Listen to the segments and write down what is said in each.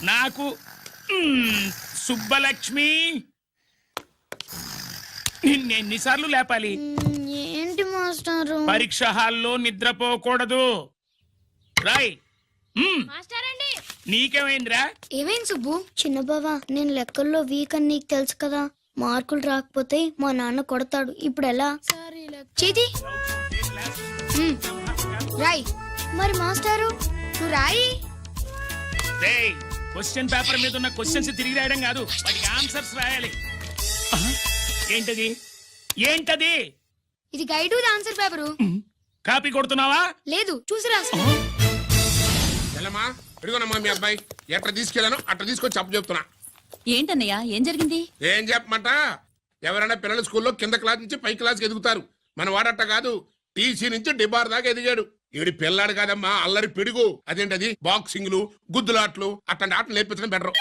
నాకు సుబ్బలక్ష్మి నిన్నెన్నిసార్లు లేపాలి? ఏంటి మాస్టారు? పరీక్ష హాల్లో నిద్రపోకూడదు. రాయ్. నీకేమైందిరా? ఏమైంది సుబ్బు? చిన్న బావా, నేను లెక్కల్లో వీక్ అని నీకు తెలుసు కదా. మార్కులు రాకపోతే మా నాన్న కొడతాడు. ఇప్పుడు ఎలా? చేతి రాయ్. మరి మాస్టారు నువ్వు రాయి. క్వశ్చన్ పేపర్ మీద ఉన్న క్వశ్చన్స్ తిరిగి రాయడం కాదు, వాటికి ఆన్సర్స్ రాయాలి. ఏంటది? ఏంటది? ఇది guide with answer paper. Copy కొడుతున్నావా? లేదు, చూసి రాస్తా. ఇదిగోనమ్మా మీ అబ్బాయి ఎట్లా తీసుకెళ్ళాను అట్లా తీసుకొచ్చి చెప్పు చెప్తున్నా. ఏంటన్నయ్యా, ఏం జరిగింది? ఏం చెప్పమంట, ఎవరైనా పిల్లల స్కూల్లో కింద క్లాస్ నుంచి పై క్లాస్కి ఎదుగుతారు. మన వాడట్ట కాదు, టీసీ నుంచి డిబార్ దాకా ఎదిగాడు. ఈడి పిల్లాడు కాదమ్మా, అల్లరి పిడుగు. అదేంటది, బాక్సింగ్లు, గుద్దులాట్లు అట్లాంటి ఆటలు నేర్పించడం బెటర్.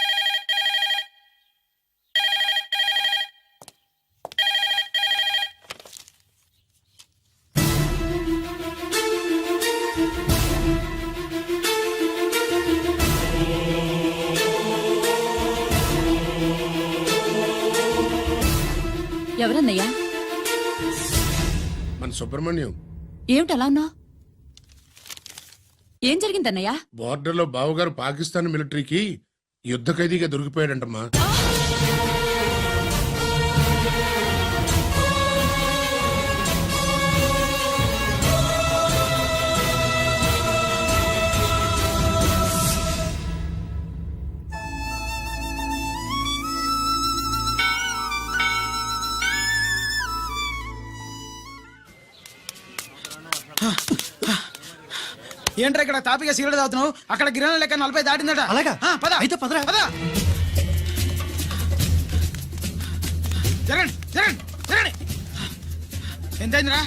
ఎవరన్నయ్యా? మన సుబ్రహ్మణ్యం. ఏమిటి అలా ఉన్నావు? ఏం జరిగిందన్నయ్యా? బోర్డర్ లో బావగారు పాకిస్తాన్ మిలిటరీకి యుద్ధ ఖైదీగా దొరికిపోయాడంటమ్మా. ఏంట్రా ఇక్కడ తాపిగా సిగరెట్ తాగుతున్నావు? అక్కడ గిరణం లెక్క 40 దాటిందట. అలాగా? పద అయితే పదరా. పద. జరగండి జరగండి జరగండి. ఎంతైందిరా?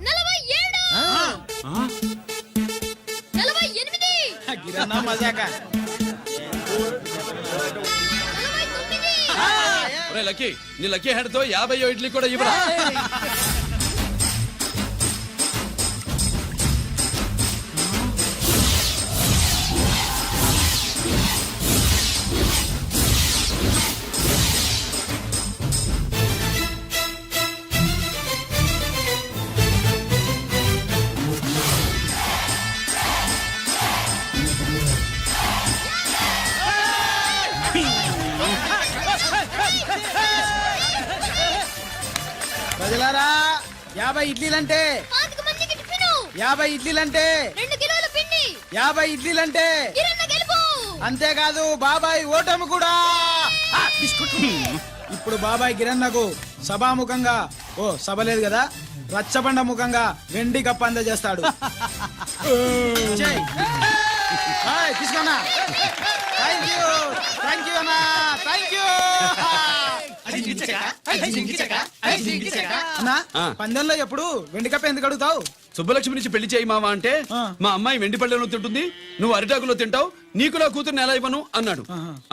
47 గిరణం మజాక. లక్కీ, నీ లక్కీ హెడ్ తో 50 ఇడ్లీ కూడా ఇవ్వరా? ప్రజలారా, 50 ఇడ్లీలంటే 50 ఇడ్లీలంటే 2 కిలోల పిండి, 50 ఇడ్లీలంటే కిరణ్ గెలుపు. అంతేకాదు బాబాయ్ ఓటమి కూడా. ఇప్పుడు బాబాయ్ గిరన్నకు సభాముఖంగా, ఓ సభ లేదు కదా, రచ్చబండ ముఖంగా వెండి కప్ప అందజేస్తాడు. తీసుకున్నా. థ్యాంక్ యూ అన్నా, థ్యాంక్ యూ అన్నా. పందెంలో ఎప్పుడు వెండి కప్ప ఎందుకు అడుగుతావు? సుబ్బలక్ష్మి నుంచి పెళ్లి చేయి మావా అంటే, మా అమ్మాయి వెండి పళ్ళెలో తింటుంది, నువ్వు అరిటాకులో తింటావు, నీకు నా కూతుర్ని ఎలా ఇవ్వను అన్నాడు.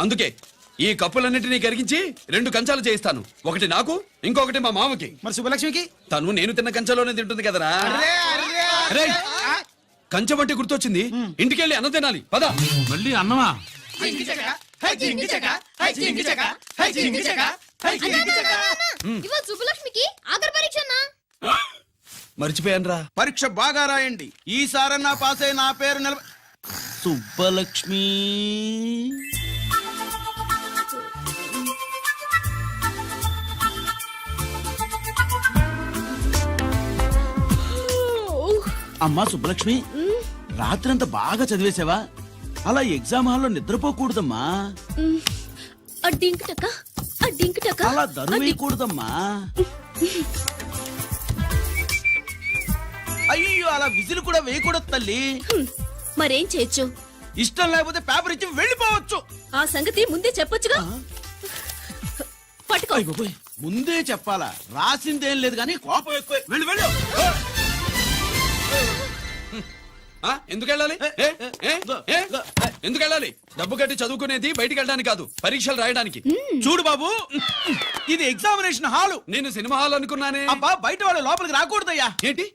అందుకే ఈ కప్పులన్నిటినీ కరిగించి 2 కంచాలు చేయిస్తాను. ఒకటి నాకు, ఇంకొకటి మా మామకి. మరి సుబ్బలక్ష్మికి? తను నేను తిన్న కంచంలోనే తింటుంది కదరా. కంచం అంటే గుర్తొచ్చింది, ఇంటికెళ్ళి అన్నం తినాలి. పద. మళ్ళీ అన్నమా? సుబ్బలక్ష్మికి ఆఖరి పరీక్ష. మర్చిపోయాను రా. పరీక్ష బాగా రాయండి, ఈసారన్నా పాస్ అయి నా పేరు సుబ్బలక్ష్మి. అమ్మా సుబ్బలక్ష్మి, రాత్రంతా బాగా చదివేశావా? అలా ఎగ్జామ్ హాల్లో నిద్రపోకూడదమ్మా. అలా దరువేయకూడదమ్మా. అయ్యో, అలా విజిల్ కూడా వేయకూడదు తల్లి. మరేం చేయొచ్చు? ఇష్టం లేకపోతే పేపర్ ఇచ్చి వెళ్ళిపోవచ్చు. ఆ సంగతి ముందే చెప్పొచ్చుగా. పట్టుకో. ముందే చెప్పాలా? రాసిందేం లేదు కానీ కోపం ఎక్కువ. వెళ్ళు వెళ్ళు. ఎందుకెళ్ళాలి? ఎందుకెళ్ళాలి? డబ్బు కట్టి చదువుకునేది బయటికి వెళ్ళడానికి కాదు, పరీక్షలు రాయడానికి. చూడు బాబు, ఇది ఎగ్జామినేషన్ హాలు. నేను సినిమా హాల్ అనుకున్నానే. అబ్బా, బయట వాళ్ళు లోపలికి రాకూడదయ్యా. ఏంటి?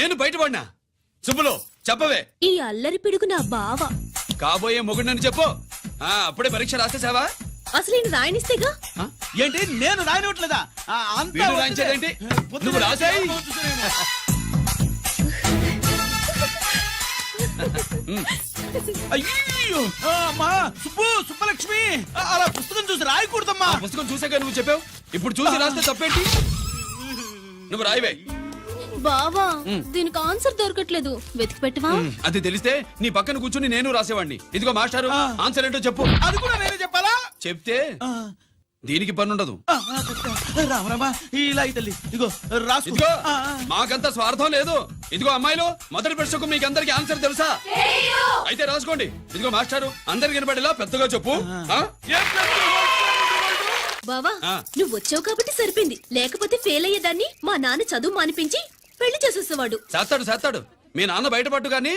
నేను బయటపడినా? సుబ్బులు చెప్పవే. ఈ అల్లరి పిడుగు నా బావ. కాబోయే మొగుడని చెప్పు. అప్పుడే పరీక్ష రాసేసావా? అసలు ఈయన రాయనిస్తేగా. ఏంటి నేను రాయనట్లేదా వీడు రాయించేదేంటి? నువ్వు రాసాయి. అయ్యో అమ్మా సుబ్బలక్ష్మి అలా పుస్తకం చూసి రాయకూడదమ్మా. ఆ పుస్తకం చూసాక నువ్వు చెప్పావు, ఇప్పుడు చూసి రాస్తే తప్పేంటి? నువ్వు రాయివే. బావా దీనికి ఆన్సర్ దొరకట్లేదు, వెతికి పెట్టవా? అది తెలిస్తే నీ పక్కన కూర్చుని నేను రాసేవాడిని. ఇదిగో మాస్టారు, ఆన్సర్ ఏంటో చెప్పు. అది కూడా నేనే చెప్పాలా? చెప్తే దీనికి పనుండదు. రామరామా ఇలా తల్లి ఇదిగో రాసుకో. ఇదిగో మాకంత స్వార్థం లేదు. ఇదిగో అమ్మాయిలు, మొదటి ప్రశ్నకు మీకు అందరికి ఆన్సర్ తెలుసా? అయితే రాసుకోండి. ఇదిగో మాస్టారు, అందరికి వినపడేలా పెద్దగా చెప్పు. బావా నువ్వు వచ్చావు కాబట్టి సరిపోయింది, లేకపోతే ఫెయిల్ అయ్యేదాన్ని. మా నాన్న చదువు మానిపించి పెళ్లి చేసేసేవాడు. చేస్తాడు. మీ నాన్న బయటపట్టు గాని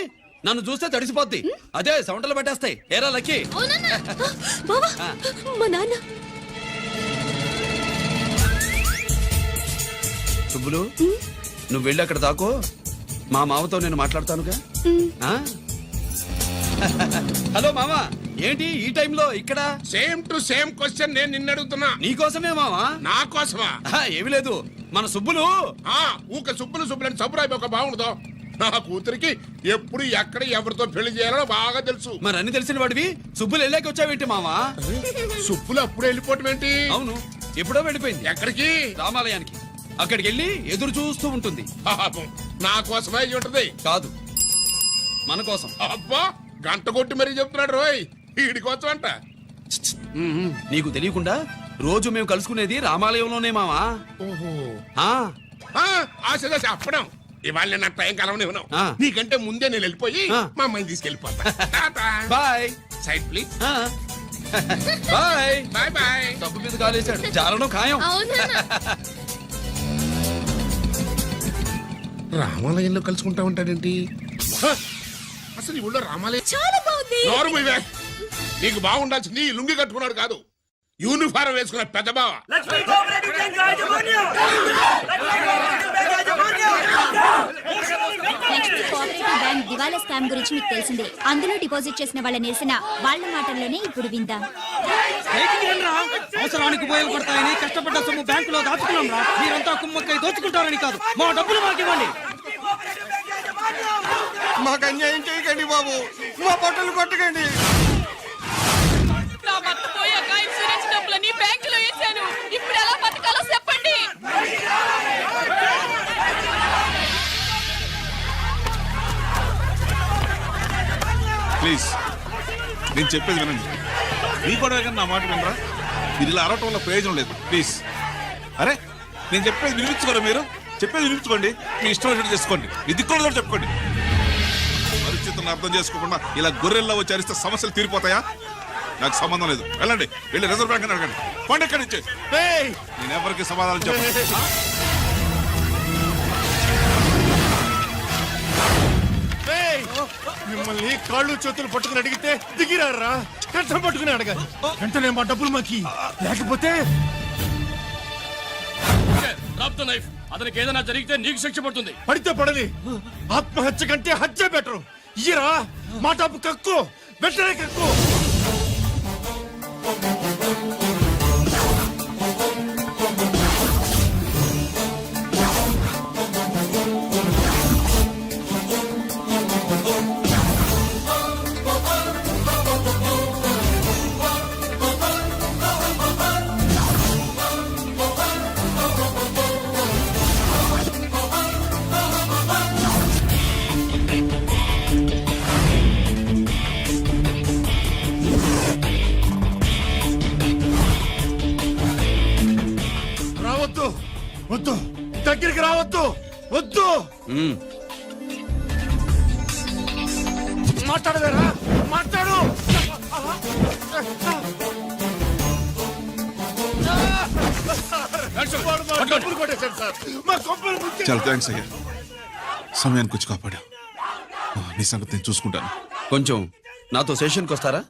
నన్ను చూస్తే తడిసిపోద్ది. అదే సౌంటలు పట్టేస్తాయి. ఏరా లక్కీ. బావా మా నాన్న. సుబ్బులు, నువ్వు వెళ్ళి అక్కడ దాకో, మా మామతో నేను మాట్లాడతానుగా. ఆ? హలో మామా, ఏంటి ఈ టైంలో ఇక్కడ? సేమ్ టు సేమ్ క్వశ్చన్ నేను నిన్ను అడుగుతున్నా. నీకోసమే మామా. నా కోసమా? ఏమి లేదు, మన సుబ్బులు ఊక సుబ్బులని సబ్బురాయి ఒక బాగుండదు. నా కూతురికి ఎప్పుడు ఎక్కడ ఎవరితో పెళ్లి చేయాలో బాగా తెలుసు. మరి అన్ని తెలిసిన వాడివి సుబ్బులు వెళ్ళాక వచ్చావేంటి మామా? సుబ్బులు అప్పుడు వెళ్ళిపోవటం ఏంటి? అవును, ఎప్పుడో వెళ్ళిపోయింది. ఎక్కడికి? రామాలయానికి. అక్కడికి వెళ్ళి ఎదురు చూస్తూ ఉంటుంది. పాపం, నా కోసమే అయి ఉంటది. కాదు, మన కోసం. అబ్బా, గంట కొట్టి మరీ చెప్తున్నాడు రోయ్, వీడి కోసం అంట. నీకు తెలియకుండా రోజు మేము కలుసుకునేది రామాలయంలోనే మావా. ఓహో, ఆ ఆశ చెప్పడం. ఇవాళ నా టైం కలవని ఉన్నావు. ఆ. నీకంటే ముందే నేను వెళ్ళిపోయి ఆ. మా అమ్మాయిని తీసుకెళ్ళిపోతా. Bye. Side please. Bye. Bye bye. డబ్బు మీద కాలేశాడు, చాలడం ఖాయం. రామాలయంలో కలుసుకుంటా ఉంటాడేంటి? అసలు ఈ ఊళ్ళో రామాలయం చాలా బాగుంది. నోరు మూయవే. నీకు బాగుండాల్సింది ఈ లుంగి కట్టుకున్నాడు కాదు, యూనిఫారం వేసుకున్న పెద్ద బావ. నెక్స్ట్ కోఆపరేటివ్ బ్యాంక్ దివాలా స్కామ్ గురించి మీకు తెలిసిందే. అందులో డిపాజిట్ చేసిన వాళ్ళ నిరసన వాళ్ళ మాటల్లోనే ఇప్పుడు విందాం. అవసరానికి ఉపయోగపడతాయని కష్టపడ్డ సొమ్ము బ్యాంకులో దాచుకున్నాం రా. మీరంతా కుమ్మక్కై దోచుకుంటారని కాదు, మా డబ్బులు మాకివ్వండి. మాకు అన్యాయం చేయకండి బాబు, మా బట్టలు కొట్టకండి. నా భర్త పోయాక ఇన్సూరెన్స్ డబ్బులని బ్యాంకులో వేశాను, ఇప్పుడు ఎలా బతకాలో చెప్పండి. ప్లీజ్, నేను చెప్పేది వినండి. మీ గొడవ కానీ నా మాట వినరా? మీరు ఇలా అరవటం వల్ల ప్రయోజనం లేదు. ప్లీజ్, అరే నేను చెప్పేది వినిపించుకోరా? మీరు చెప్పేది వినిపించుకోండి, మీ ఇష్టం వచ్చినట్టు చేసుకోండి. మీ దిక్కులో చెప్పుకోండి. పరిస్థితులను అర్థం చేసుకోకుండా ఇలా గొర్రెల్లో వచ్చి అరిస్తే సమస్యలు తీరిపోతాయా? నాకు సంబంధం లేదు. వెళ్ళండి, వెళ్ళి రిజర్వ్ బ్యాంక్ అని అడగండి. పండి ఎక్కడి నుంచి. నేను ఎవరికి సమాధానం చెప్పను. మిమ్మల్ని కాళ్ళు చేతులు పట్టుకుని అడిగితే దిగిరారా? కష్టం పట్టుకుని అడగాలి. వెంటనే మా డబ్బులు మాకి, లేకపోతే అతనికి ఏదైనా జరిగితే నీకు శిక్ష పడుతుంది. పడితే పడని, ఆత్మహత్య కంటే హత్య బెటరు. ఇయ్యరా మా డబ్బు, కక్కు, వెంటనే కక్కు. వద్దు, దగ్గరికి రావద్దు, వద్దు. మాట్లాడవేరా? మాట్లాడు. డబ్బులు కొట్టేశాడు సార్, మా కొంపలు ముంచేశాడు. చాలా థ్యాంక్స్ అయ్యా, సమయానికి వచ్చి కాపాడా. నీ సంగతి నేను చూసుకుంటాను. కొంచెం నాతో సెషన్కి వస్తారా?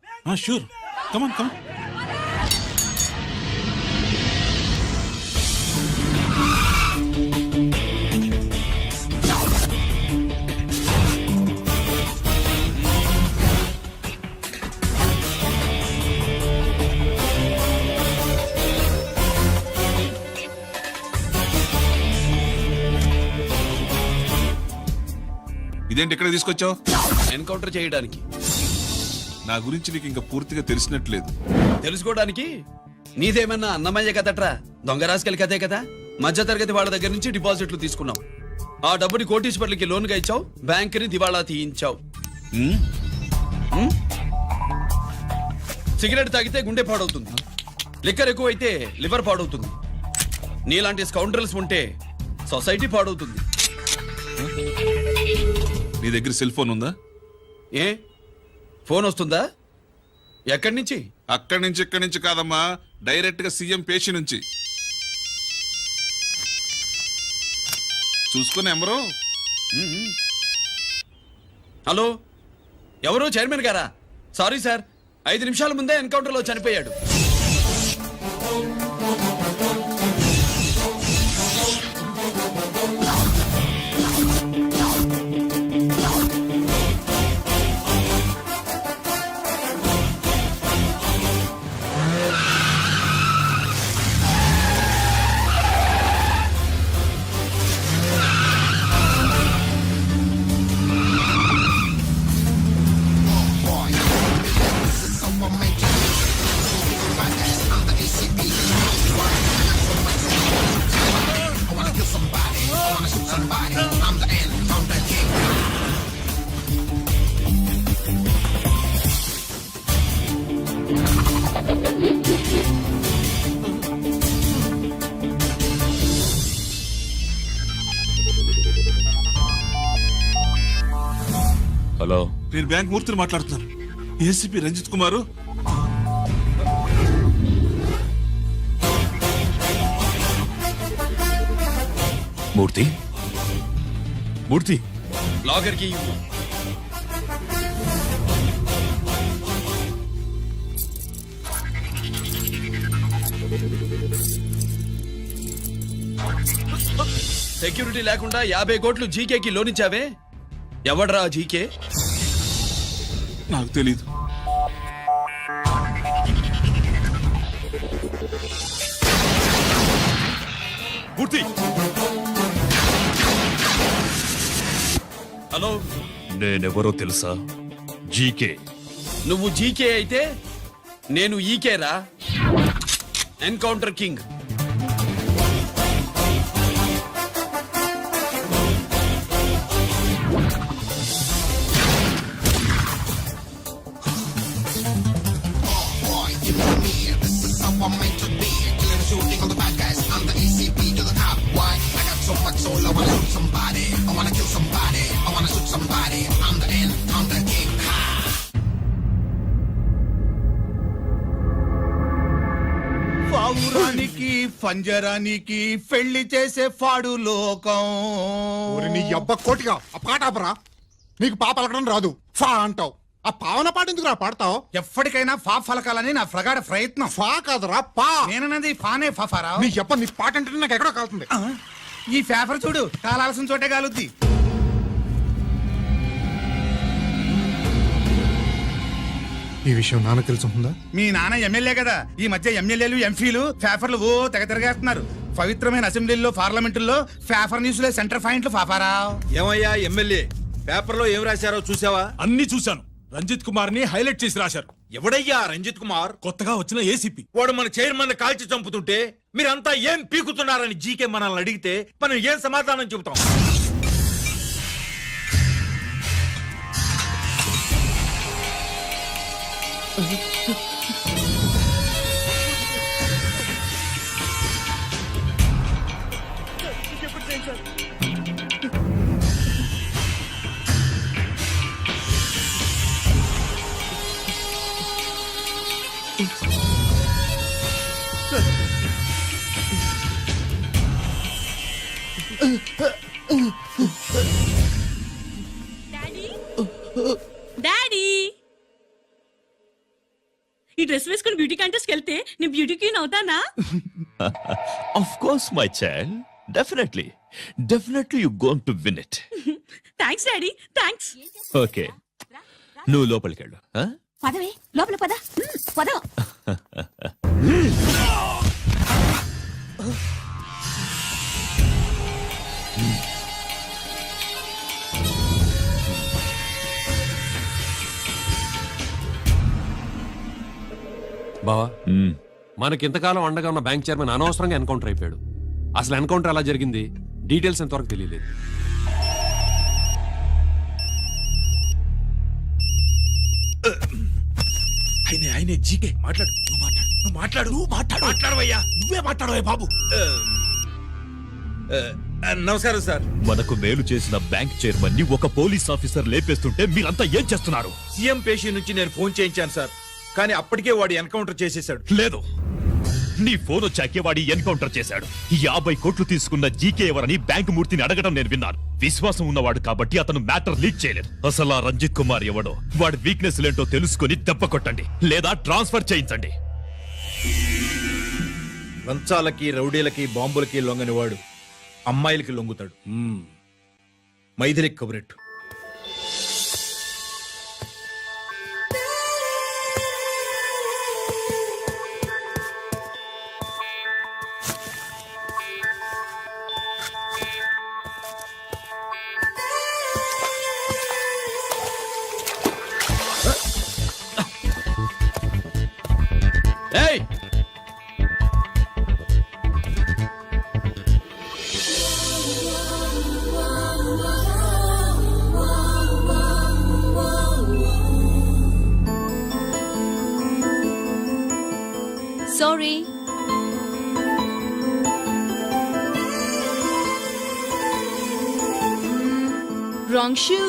షూర్, కమాన్ కమాన్. ఇదేంటి ఇక్కడ తీసుకొచ్చావు? ఎన్కౌంటర్ చేయడానికి. నా గురించి నీకు ఇంకా పూర్తిగా తెలిసినట్లేదు. తెలుసుకోవడానికి నీదేమన్నా అన్నమయ్య కదట్రా, దొంగ రాసుకెళ్ళి కదే కదా. మధ్య తరగతి వాళ్ళ దగ్గర నుంచి డిపాజిట్లు తీసుకున్నావు. ఆ డబ్బుని కోటీశ్వర్లకి లోన్గా ఇచ్చావు, బ్యాంకుని దివాళా తీయించావు. సిగరెట్ తాగితే గుండె పాడవుతుంది, లిక్కర్ ఎక్కువైతే లివర్ పాడవుతుంది. నీలాంటి స్కౌండ్రల్స్ ఉంటే సొసైటీ పాడవుతుంది. నీ దగ్గర సెల్ ఫోన్ ఉందా? ఏ ఫోన్ వస్తుందా? ఎక్కడి నుంచి? అక్కడి నుంచి ఇక్కడి నుంచి కాదమ్మా, డైరెక్ట్ గా సీఎం పేషి నుంచి. చూసుకుని ఎవరో. హలో, ఎవరు? చైర్మన్ గారా? సారీ సార్, 5 నిమిషాల ముందే ఎన్కౌంటర్ లో చనిపోయాడు. హలో, నేను బ్యాంక్ మూర్తిని మాట్లాడుతున్నాను. ఏసీపీ రంజిత్ కుమారు. మూర్తి మూర్తి లాగర్ కి ఇవ్వు. సెక్యూరిటీ లేకుండా 50 కోట్లు జీకేకి లోన్ ఇచ్చావే, ఎవడ్రా జీకే? నాకు తెలీదు. మూర్తి, హలో, నేనెవరో తెలుసా? జీకే. నువ్వు జీకే అయితే నేను ఈకే రా, ఎన్కౌంటర్ కింగ్. పావురానికి పంజరానికి పెళ్లి చేసే ఫాడు లోకం. నీ అబ్బ కోటిగా ఆ పాట ఆపరా. నీకు పా పలకడం రాదు, ఫా అంటావు. ఆ పావన పాట ఎందుకు రా పాడతావు? ఎప్పటికైనా ఫా ఫలకాలని నా ప్రగాఢ ప్రయత్నం. ఫా కాదురా పా. నేనన్నది ఫానే ఫారా. నీ అబ్బ నీ పాట అంటే నాకు ఎక్కడో కాలుతుంది. ఈ పేపర్ చూడు, కాలాల్సిన చోటే కాలుద్ది. ఈ విషయం నాన్న తెలుసుందా? మీ నాన్న ఎమ్మెల్యే కదా, ఈ మధ్య ఎమ్మెల్యేలు ఎంపీలు పేపర్లు ఓ తెగ తిరగేస్తున్నారు. పవిత్రమైన అసెంబ్లీల్లో పార్లమెంటుల్లో పేపర్ న్యూస్ లో సెంటర్ పాయింట్లు పాపారా. ఏమయ్యా ఎమ్మెల్యే, పేపర్లో ఏం రాశారో చూసావా? అన్ని చూశాను. రంజిత్ కుమార్ ని హైలైట్ చేసి రాశారు. ఎవడయ్యా రంజిత్ కుమార్? కొత్తగా వచ్చిన ఏసీపీ. వాడు మన చైర్మన్ కాల్చి చంపుతుంటే మీరంతా ఏం పీకుతున్నారని జీకే మనల్ని అడిగితే మనం ఏం సమాధానం చెబుతాం? డాడీ, ఈ డ్రెస్ వేసుకుని బ్యూటీ కాంటెస్ట్ వెళ్తే నేను బ్యూటీ క్వీన్ అవుతానా? Of course my child, definitely you going to win it. Thanks daddy, thanks. Okay, నువ్వు లోపలికి వెళ్ళు. పదవే లోపల పద. పద. బావా మ్మ్. మనకింతకాలం అండగా ఉన్న బ్యాంక్ చైర్మన్ అనవసరంగా ఎన్కౌంటర్ అయిపోయాడు. అసలు ఎన్కౌంటర్ ఎలా జరిగింది డీటెయిల్స్ ఎంతవరకు తెలియలేదు. ఆయనే జీకే మాట్లాడు. మాట్లాడవయ్యా. నువ్వే మాట్లాడవయ్యా బాబు. నమస్కారం సార్. మనకు మేలు చేసిన బ్యాంక్ చైర్మన్ ని ఒక పోలీస్ ఆఫీసర్ లేపేస్తుంటే మీరంతా ఏం చేస్తున్నారు? సీఎం పేషి నుంచి నేను ఫోన్ చేయించాను సార్, కానీ అప్పటికే వాడు ఎన్కౌంటర్ చేసేసాడు. లేదు, నీ ఫోన్ వచ్చాకే వాడి ఎన్కౌంటర్ చేశాడు. 50 కోట్లు తీసుకున్న జీకే ఎవరని బ్యాంకు మూర్తిని అడగడం నేను విన్నాను. విశ్వాసం ఉన్నవాడు కాబట్టి అతను మ్యాటర్ లీక్ చేయలేదు. అసలు ఆ రంజిత్ కుమార్ ఎవడో, వాడి వీక్నెస్ ఏంటో తెలుసుకుని దెబ్బ కొట్టండి, లేదా ట్రాన్స్ఫర్ చేయించండి. లంచాలకి, రౌడీలకి, బాంబులకి లొంగని వాడు అమ్మాయిలకి లొంగుతాడు. మైథిలికి కబురెట్టు. ఏయ్, sorry. Wrong shoe.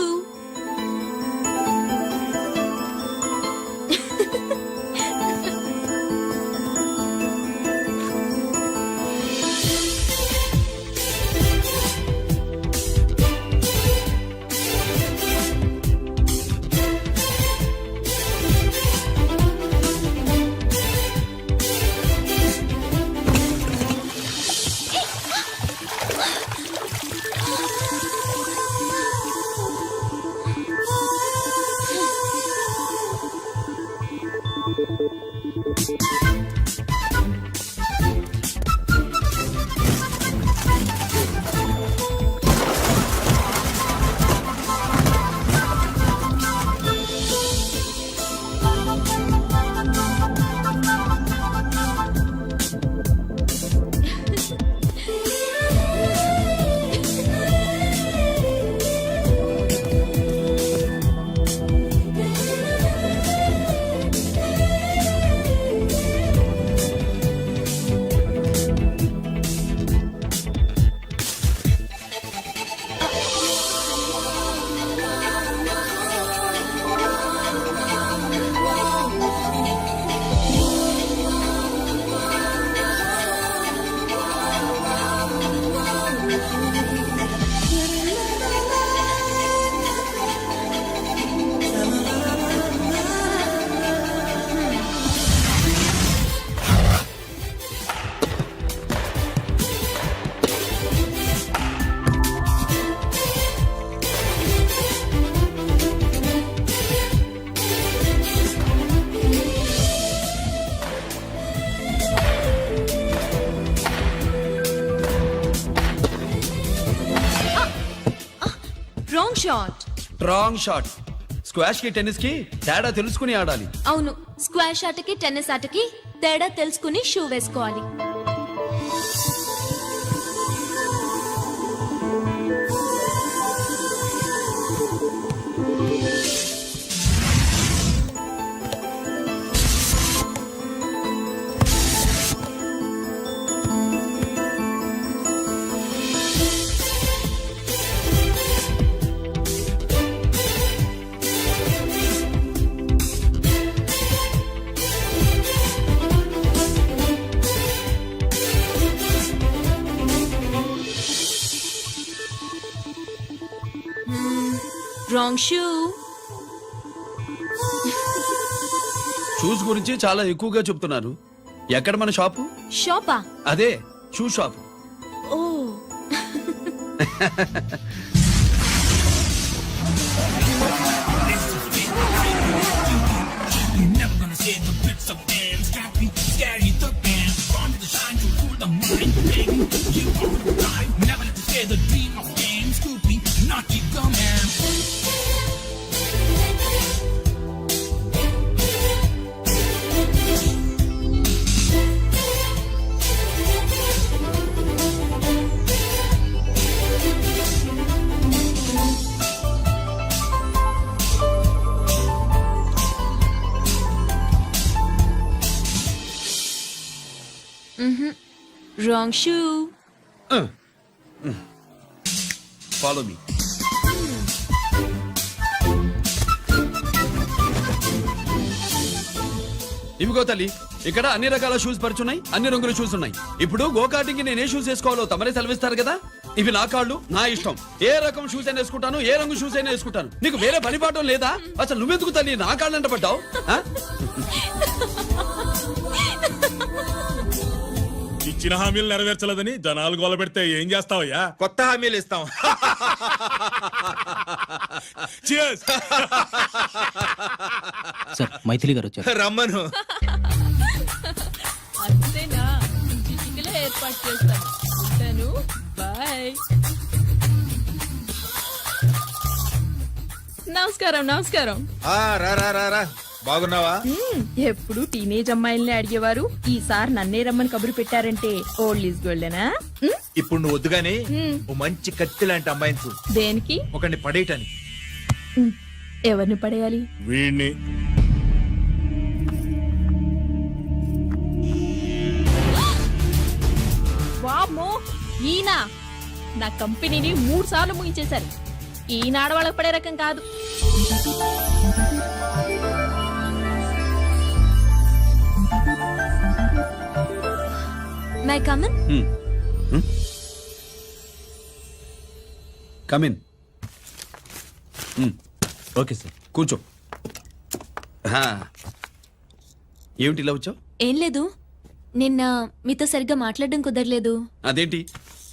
Wrong shot. Wrong shot. Squash కి టెన్నిస్ కి తేడా తెలుసుకుని ఆడాలి. అవును, స్క్వాష్ ఆటకి టెన్నిస్ ఆటకి తేడా తెలుసుకుని షూ వేసుకోవాలి. Wrong shoe. షూస్ గురించి చాలా ఎక్కువగా చెప్తున్నారు. ఎక్కడ మన షాపు? షాపా? అదే షూ షాపు. ఓ. Wrong shoe. Follow me. ఇవిగో తల్లి, ఇక్కడ అన్ని రకాల షూస్ పరుచున్నాయి, అన్ని రంగుల షూస్ ఉన్నాయి. ఇప్పుడు గోకాటింగ్ నేను ఏ షూస్ వేసుకోవాలో తమరే సెలవిస్తారు కదా. ఇవి నా కాళ్ళు, నా ఇష్టం. ఏ రకం షూస్ అయినా వేసుకుంటాను, ఏ రంగు షూస్ అయినా వేసుకుంటాను. నీకు వేరే పనిపాఠం లేదా? అసలు నువ్వెందుకు తల్లి నా కాళ్ళు అంట పడ్డావు? ఇచ్చిన హామీలు నెరవేర్చలేదని జనాలు గోల పెడితే ఏం చేస్తావయ్యా? కొత్త హామీలు ఇస్తాం. Cheers. సార్ మైథిలి గారు వచ్చారు. రమ్మను. అంతేనా? చిటికలో ఏర్పాటు చేస్తాను. ఉంటాను. బాయ్. నమస్కారం. నమస్కారం. రా రా రా రా. బాగున్నావా? ఎప్పుడు టీనేజ్ అమ్మాయిల్ని అడిగేవారు, ఈసారి నన్నే రమ్మని కబురు పెట్టారంటే ఓల్డ్ ఈజ్ గోల్డెనా? ఇప్పుడు నువ్వు వద్దుగాని ఓ మంచి కత్తి లాంటి అమ్మాయిని చూడు. దేనికి? ఒకరిని పడేయటానికి. ఎవరిని పడేయాలి? వీణ్ణి. వామ్మో, ఈయన నా కంపెనీని 3 సార్లు ముగించేశారు. ఈయన ఆడవాళ్ళకి పడే రకం కాదు. My come on. Come in. Okay sir. కూర్చో. ఏమిటి ఇలా వచ్చావు? ఏం లేదు, నిన్న మీతో సరిగ్గా మాట్లాడడం కుదరలేదు. అదేంటి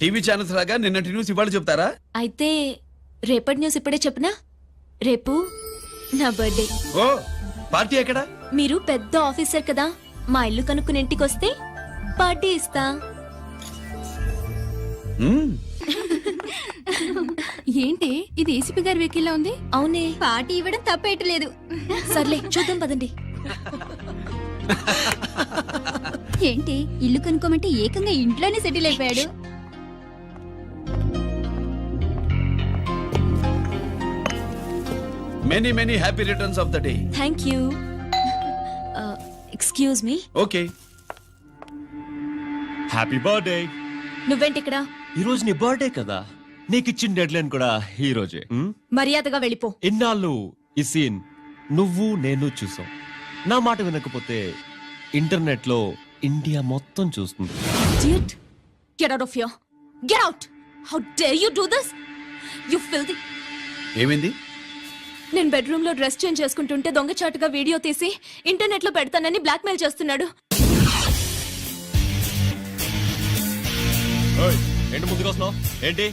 టీవీ ఛానల్స్ లాగా నిన్నటి న్యూస్ ఇవాళ చెప్తారా? అయితే రేపటి న్యూస్ ఇప్పుడే చెప్పనా? రేపు నా బర్త్డే. ఓ, పార్టీ ఎక్కడా? మీరు పెద్ద ఆఫీసర్ కదా, మా ఇల్లు కనుక్కుని ఇంటికి వస్తే పార్టీ ఇస్తా. ఏంటి ఇది ఏసీపీ గారి వెహికల్ ఉంది? అవునే, పార్టీ ఇవ్వడం తప్పేయట్లేదు. సర్లే చూద్దాం పదండి. ఏంటి ఇల్లు కనుక్కోమంటే ఏకంగా ఇంట్లోనే సెటిల్ అయిపోయాడు. Many many happy returns of the day. Thank you. Excuse me. Okay. Happy birthday. నువ్వేంటి ఇక్కడ? ఈ రోజు నీ బర్త్డే కదా, నీకు ఇచ్చిన డెడ్ లైన్ కూడా ఈ రోజే. మర్యాదగా వెళ్ళిపో. ఇన్నాళ్ళు ఈ సీన్ నువ్వు నేను చూసాం. నా మాట వినకపోతే ఇంటర్నెట్ లో ఇండియా మొత్తం చూస్తుంది. Idiot. Get out of here. Get out. How dare you do this? You filthy. ఏమైంది? నేను బెడ్రూమ్ లో డ్రెస్ చేంజ్ చేసుకుంటుంటే దొంగచాటుగా వీడియో తీసి ఇంటర్నెట్ లో పెడతానని బ్లాక్మెయిల్ చేస్తున్నాడు. ఏంటి ముందుకు వస్తున్నావు? ఏంటి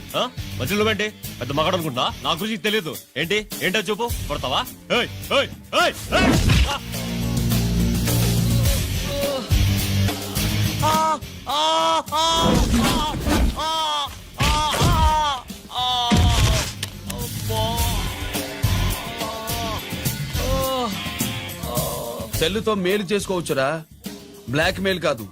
మధ్యలో ఏంటి? పెద్ద మగాడు అనుకుంటున్నా? నా గురించి తెలియదు ఏంటి? ఏంటో చూపు. కొడతావా? ఏయ్, ఏయ్, ఏయ్, ఏయ్! సెల్లుతో మేలు చేసుకోవచ్చురా, బ్లాక్ మెయిల్ కాదు.